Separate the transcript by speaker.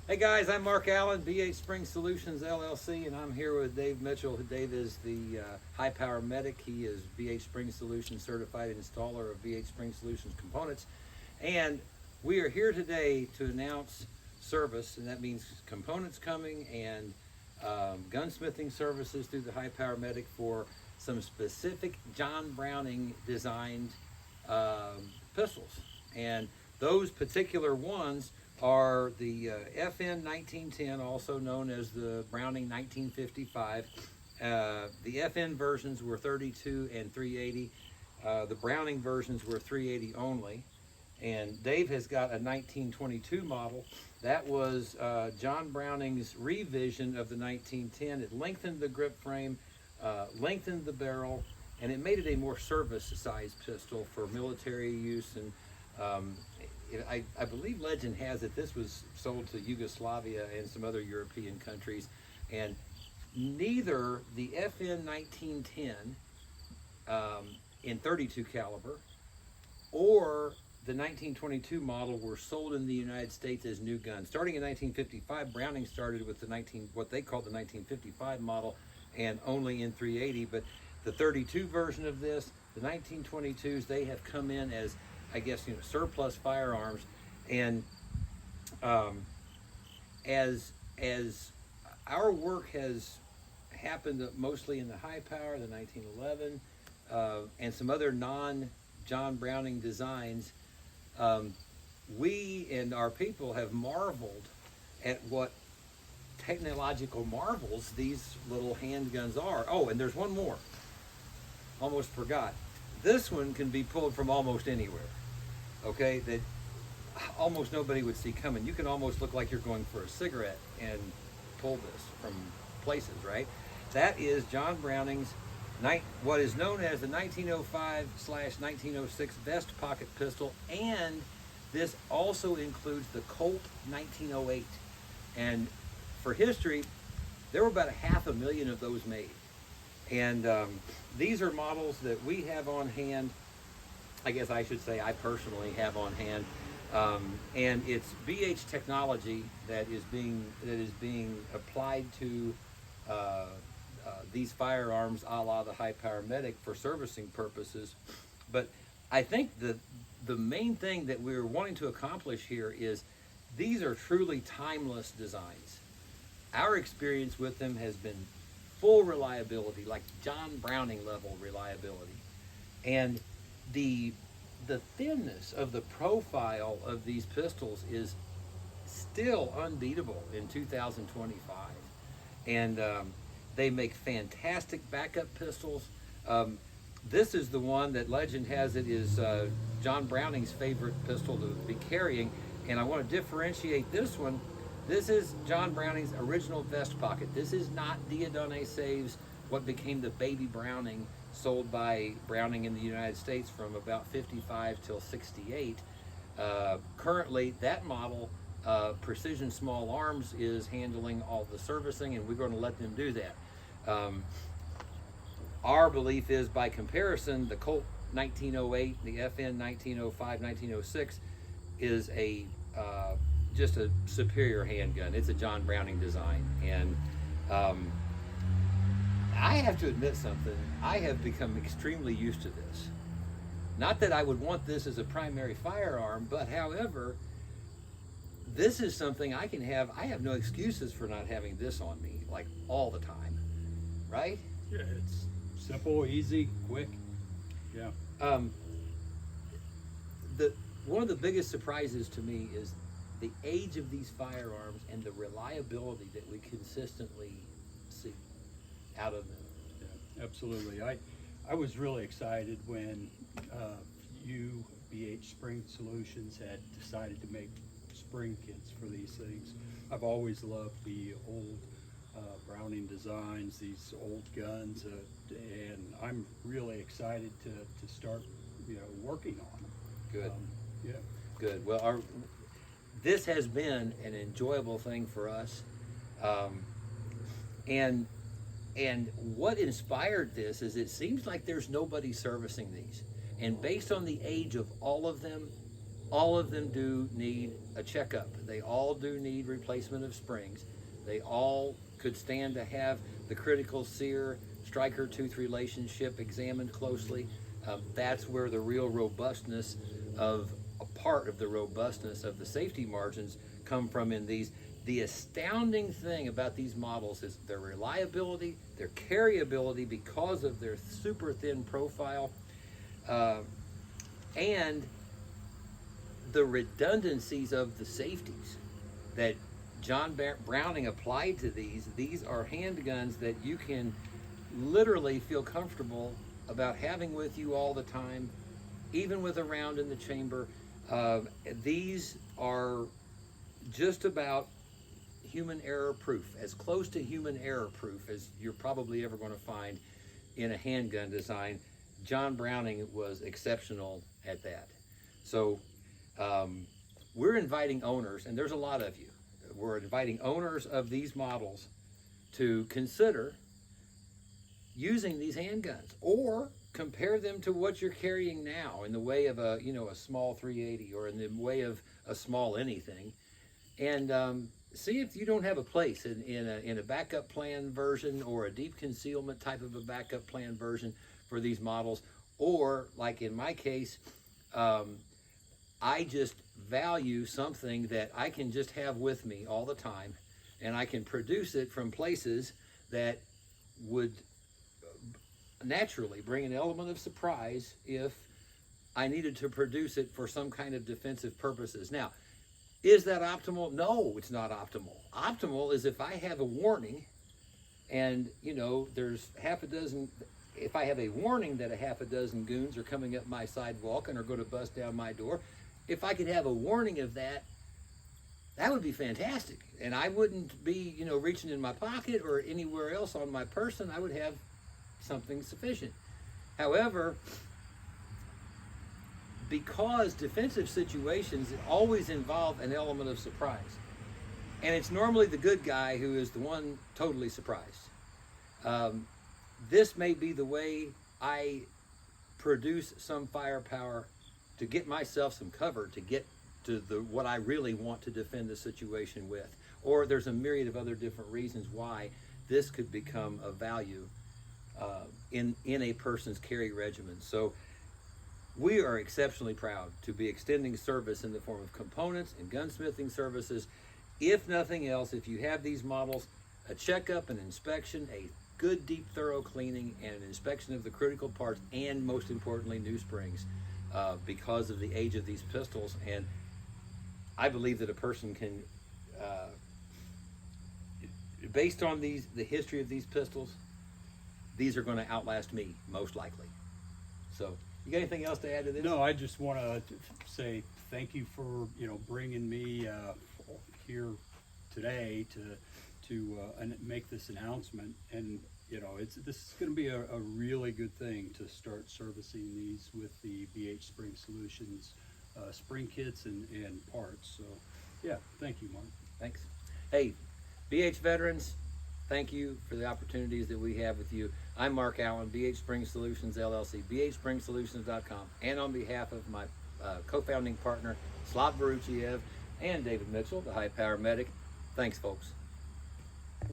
Speaker 1: Hey guys, I'm Mark Allen, BHSpringSolutions LLC, and I'm here with Dave Mitchell. Dave is the high power medic. He is BHSpringSolutions certified installer of BHSpringSolutions components. And we are here today to announce service, and that means components coming and gunsmithing services through the high power medic for some specific John Browning designed pistols. And those particular ones are the FN1910, also known as the Browning1955. The FN versions were 32 and 380. The Browning versions were 380 only. And Dave has got a 1922 model. That was John Browning's revision of the 1910. It lengthened the grip frame, lengthened the barrel, and it made it a more service-sized pistol for military use. And I believe legend has it this was sold to Yugoslavia and some other European countries, and neither the FN1910 in 32 caliber or the 1922 model were sold in the United States as new guns. Starting in 1955, Browning started with what they called the 1955 model, and only in 380. But the 32 version of this, the 1922s, they have come in as, I guess, surplus firearms. And as our work has happened mostly in the high power, the 1911, and some other non-John Browning designs, we and our people have marveled at what technological marvels these little handguns are. Oh, and there's one more. Almost forgot. This one can be pulled from almost anywhere. Okay, that almost nobody would see coming. You can almost look like you're going for a cigarette and pull this from places, right? That is John Browning's what is known as the 1905/1906 vest pocket pistol, and this also includes the Colt 1908. And for history, there were about 500,000 of those made. And these are models that we have on hand. I guess I should say I personally have on hand, and it's BH technology that is being applied to these firearms, a la the high power medic, for servicing purposes. But I think the main thing that we're wanting to accomplish here is these are truly timeless designs. Our experience with them has been full reliability, like John Browning level reliability. And the thinness of the profile of these pistols is still unbeatable in 2025. And they make fantastic backup pistols. This is the one that legend has it is John Browning's favorite pistol to be carrying. And I want to differentiate this one. This is John Browning's original vest pocket. This is not Dieudonné Saves, what became the baby Browning, sold by Browning in the United States from about 55 till 68. Currently, that model, Precision Small Arms, is handling all the servicing, and we're going to let them do that. Our belief is, by comparison, the Colt 1908, the FN 1905, 1906 is just a superior handgun. It's a John Browning design, and I have to admit something. I have become extremely used to this. Not that I would want this as a primary firearm, but however, this is something I can have. I have no excuses for not having this on me, like, all the time, right?
Speaker 2: Yeah, it's simple, easy, quick. Yeah.
Speaker 1: One of the biggest surprises to me is the age of these firearms and the reliability that we consistently see out of them.
Speaker 2: Yeah, absolutely. I was really excited when you, BHSpringSolutions, had decided to make spring kits for these things. I've always loved the old Browning designs, these old guns, and I'm really excited to start, working on them.
Speaker 1: Good.
Speaker 2: Yeah.
Speaker 1: Good. Well, this has been an enjoyable thing for us, and what inspired this is it seems like there's nobody servicing these, and based on the age of all of them, all of them do need a checkup. They all do need replacement of springs. They all could stand to have the critical sear striker tooth relationship examined closely. That's where the real robustness of a part of the robustness of the safety margins come from in these. The astounding thing about these models is their reliability, their carryability because of their super thin profile, and the redundancies of the safeties that John Browning applied to these. These are handguns that you can literally feel comfortable about having with you all the time, even with a round in the chamber. These are just about human error proof, as close to human error proof as you're probably ever going to find in a handgun design. John Browning was exceptional at that. So we're inviting owners, and there's a lot of you, we're inviting owners of these models to consider using these handguns or compare them to what you're carrying now in the way of a, a small 380 or in the way of a small anything, and see if you don't have a place in a backup plan version or a deep concealment type of a backup plan version for these models. Or like in my case, I just value something that I can just have with me all the time, and I can produce it from places that would naturally bring an element of surprise if I needed to produce it for some kind of defensive purposes. Now, is that optimal? No, it's not optimal. Optimal is if I have a warning and, there's half a dozen, if I have a warning that a half a dozen goons are coming up my sidewalk and are going to bust down my door, if I could have a warning of that, that would be fantastic. And I wouldn't be, reaching in my pocket or anywhere else on my person. I would have something sufficient. However, because defensive situations always involve an element of surprise, and it's normally the good guy who is the one totally surprised. This may be the way I produce some firepower to get myself some cover to get to what I really want to defend the situation with. Or there's a myriad of other different reasons why this could become a value in a person's carry regimen. So we are exceptionally proud to be extending service in the form of components and gunsmithing services. If nothing else, if you have these models, a checkup, an inspection, a good deep thorough cleaning, and an inspection of the critical parts, and most importantly, new springs, because of the age of these pistols. And I believe that a person can, based on the history of these pistols, these are going to outlast me, most likely. So, you got anything else to add to this?
Speaker 2: No, I just want to say thank you for bringing me here today to make this announcement. And this is going to be a really good thing to start servicing these with the BHSpringSolutions spring kits and parts. So yeah, thank you, Mark.
Speaker 1: Thanks. Hey, BH veterans, thank you for the opportunities that we have with you. I'm Mark Allen, BHSpringSolutions LLC, BHSpringSolutions.com, and on behalf of my co-founding partner, Slav Varuchiev, and David Mitchell, the high power medic, thanks folks.